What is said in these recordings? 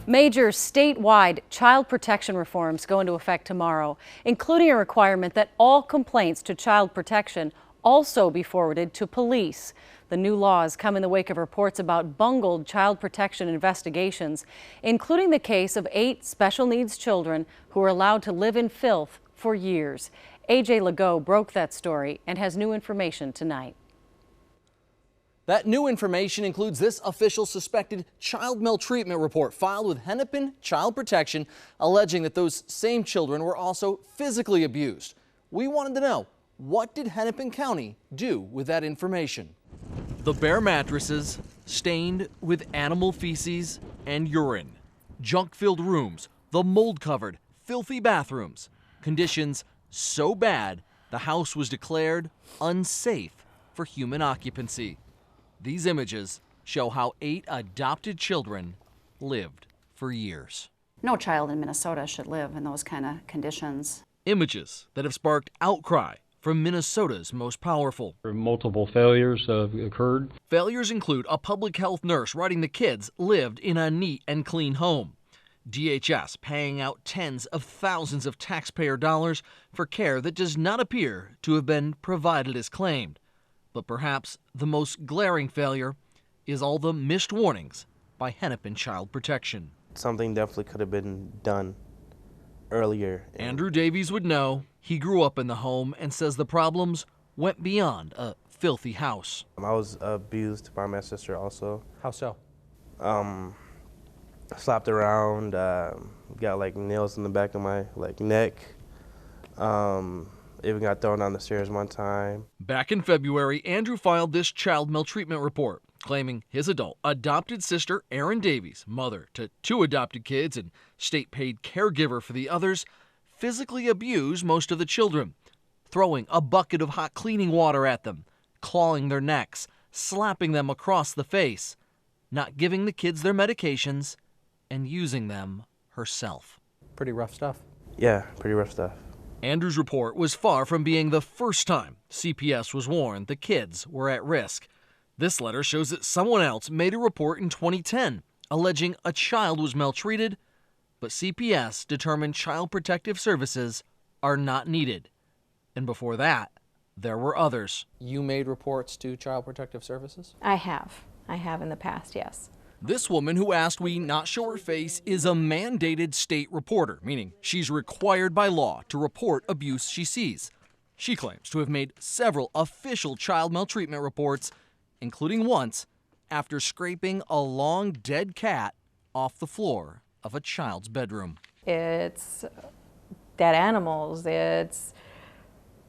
Major statewide child protection reforms go into effect tomorrow, including a requirement that all complaints to child protection also be forwarded to police. The new laws come in the wake of reports about bungled child protection investigations, including the case of 8 special needs children who were allowed to live in filth for years. AJ Legault broke that story and has new information tonight. That new information includes this official suspected child maltreatment report filed with Hennepin Child Protection, alleging that those same children were also physically abused. We wanted to know, what did Hennepin County do with that information? The bare mattresses, stained with animal feces and urine. Junk-filled rooms, the mold-covered, filthy bathrooms. Conditions so bad, the house was declared unsafe for human occupancy. These images show how 8 adopted children lived for years. No child in Minnesota should live in those kind of conditions. Images that have sparked outcry from Minnesota's most powerful. Multiple failures have occurred. Failures include a public health nurse writing the kids lived in a neat and clean home. DHS paying out tens of thousands of taxpayer dollars for care that does not appear to have been provided as claimed. But perhaps the most glaring failure is all the missed warnings by Hennepin Child Protection. Something definitely could have been done earlier. Andrew Davies would know. He grew up in the home and says the problems went beyond a filthy house. I was abused by my sister also. How so? Slapped around, got like nails in the back of my neck. Even got thrown down the stairs one time. Back in February, Andrew filed this child maltreatment report, claiming his adopted sister, Erin Davies, mother to 2 adopted kids and state-paid caregiver for the others, physically abused most of the children, throwing a bucket of hot cleaning water at them, clawing their necks, slapping them across the face, not giving the kids their medications, and using them herself. Pretty rough stuff. Yeah, pretty rough stuff. Andrew's report was far from being the first time CPS was warned the kids were at risk. This letter shows that someone else made a report in 2010 alleging a child was maltreated, but CPS determined Child Protective Services are not needed. And before that, there were others. You made reports to Child Protective Services? I have in the past, yes. This woman who asked we not show her face is a mandated state reporter, meaning she's required by law to report abuse she sees. She claims to have made several official child maltreatment reports, including once after scraping a long dead cat off the floor of a child's bedroom. It's dead animals, it's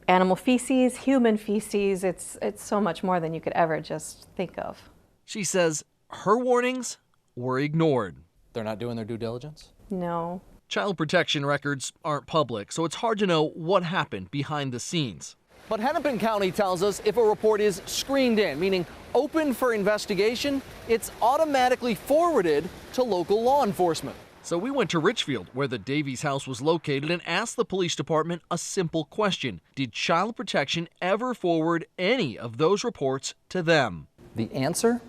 animal feces, human feces, it's so much more than you could ever just think of. She says her warnings were ignored. They're not doing their due diligence? No. Child protection records aren't public, so it's hard to know what happened behind the scenes. But Hennepin County tells us if a report is screened in, meaning open for investigation, it's automatically forwarded to local law enforcement. So we went to Richfield, where the Davies house was located, and asked the police department a simple question. Did Child Protection ever forward any of those reports to them? The answer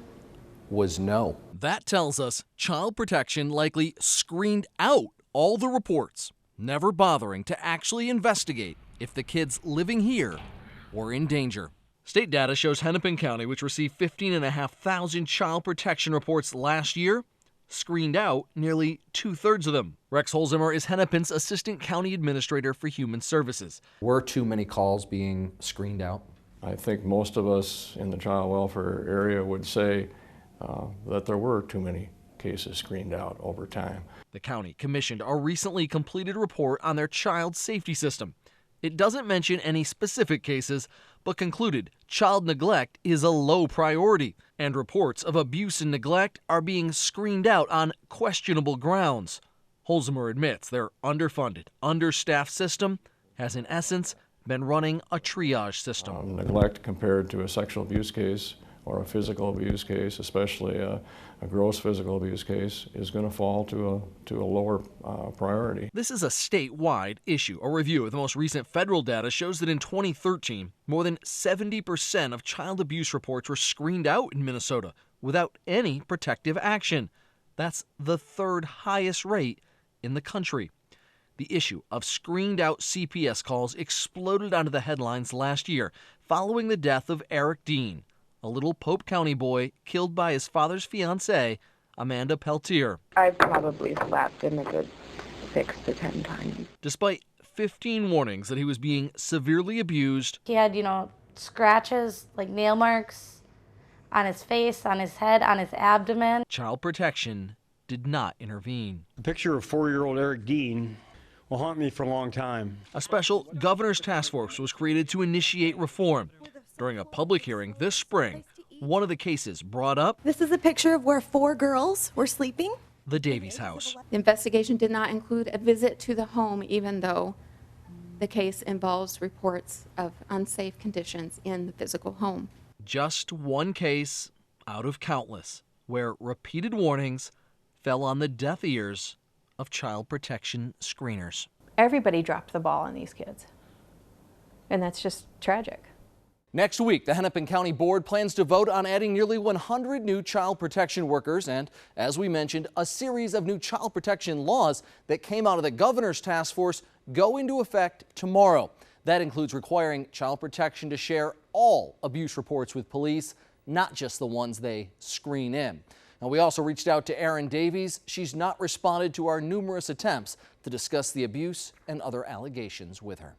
was no. That tells us Child Protection likely screened out all the reports, never bothering to actually investigate if the kids living here were in danger. State data shows Hennepin County, which received 15,500 child protection reports last year, screened out nearly 2/3 of them. Rex Holzimmer is Hennepin's Assistant County Administrator for Human Services. Were too many calls being screened out? I think most of us in the child welfare area would say that there were too many cases screened out over time. The county commissioned a recently completed report on their child safety system. It doesn't mention any specific cases, but concluded child neglect is a low priority, and reports of abuse and neglect are being screened out on questionable grounds. Holzimmer admits their underfunded, understaffed system has in essence been running a triage system. Neglect compared to a sexual abuse case or a physical abuse case, especially a gross physical abuse case, is going to fall to a lower priority. This is a statewide issue. A review of the most recent federal data shows that in 2013, more than 70% of child abuse reports were screened out in Minnesota without any protective action. That's the third highest rate in the country. The issue of screened out CPS calls exploded onto the headlines last year following the death of Eric Dean, a little Pope County boy killed by his father's fiancée, Amanda Peltier. I probably slapped him a good 6 to 10 times. Despite 15 warnings that he was being severely abused, he had, scratches, like nail marks on his face, on his head, on his abdomen. Child Protection did not intervene. The picture of 4-year-old Eric Dean will haunt me for a long time. A special governor's task force was created to initiate reform. During a public hearing this spring, one of the cases brought up this is a picture of where 4 girls were sleeping. The Davies house. The investigation did not include a visit to the home, even though the case involves reports of unsafe conditions in the physical home. Just one case out of countless where repeated warnings fell on the deaf ears of child protection screeners. Everybody dropped the ball on these kids, and that's just tragic. Next week, the Hennepin County Board plans to vote on adding nearly 100 new child protection workers and, as we mentioned, a series of new child protection laws that came out of the governor's task force go into effect tomorrow. That includes requiring child protection to share all abuse reports with police, not just the ones they screen in. Now, we also reached out to Erin Davies. She's not responded to our numerous attempts to discuss the abuse and other allegations with her.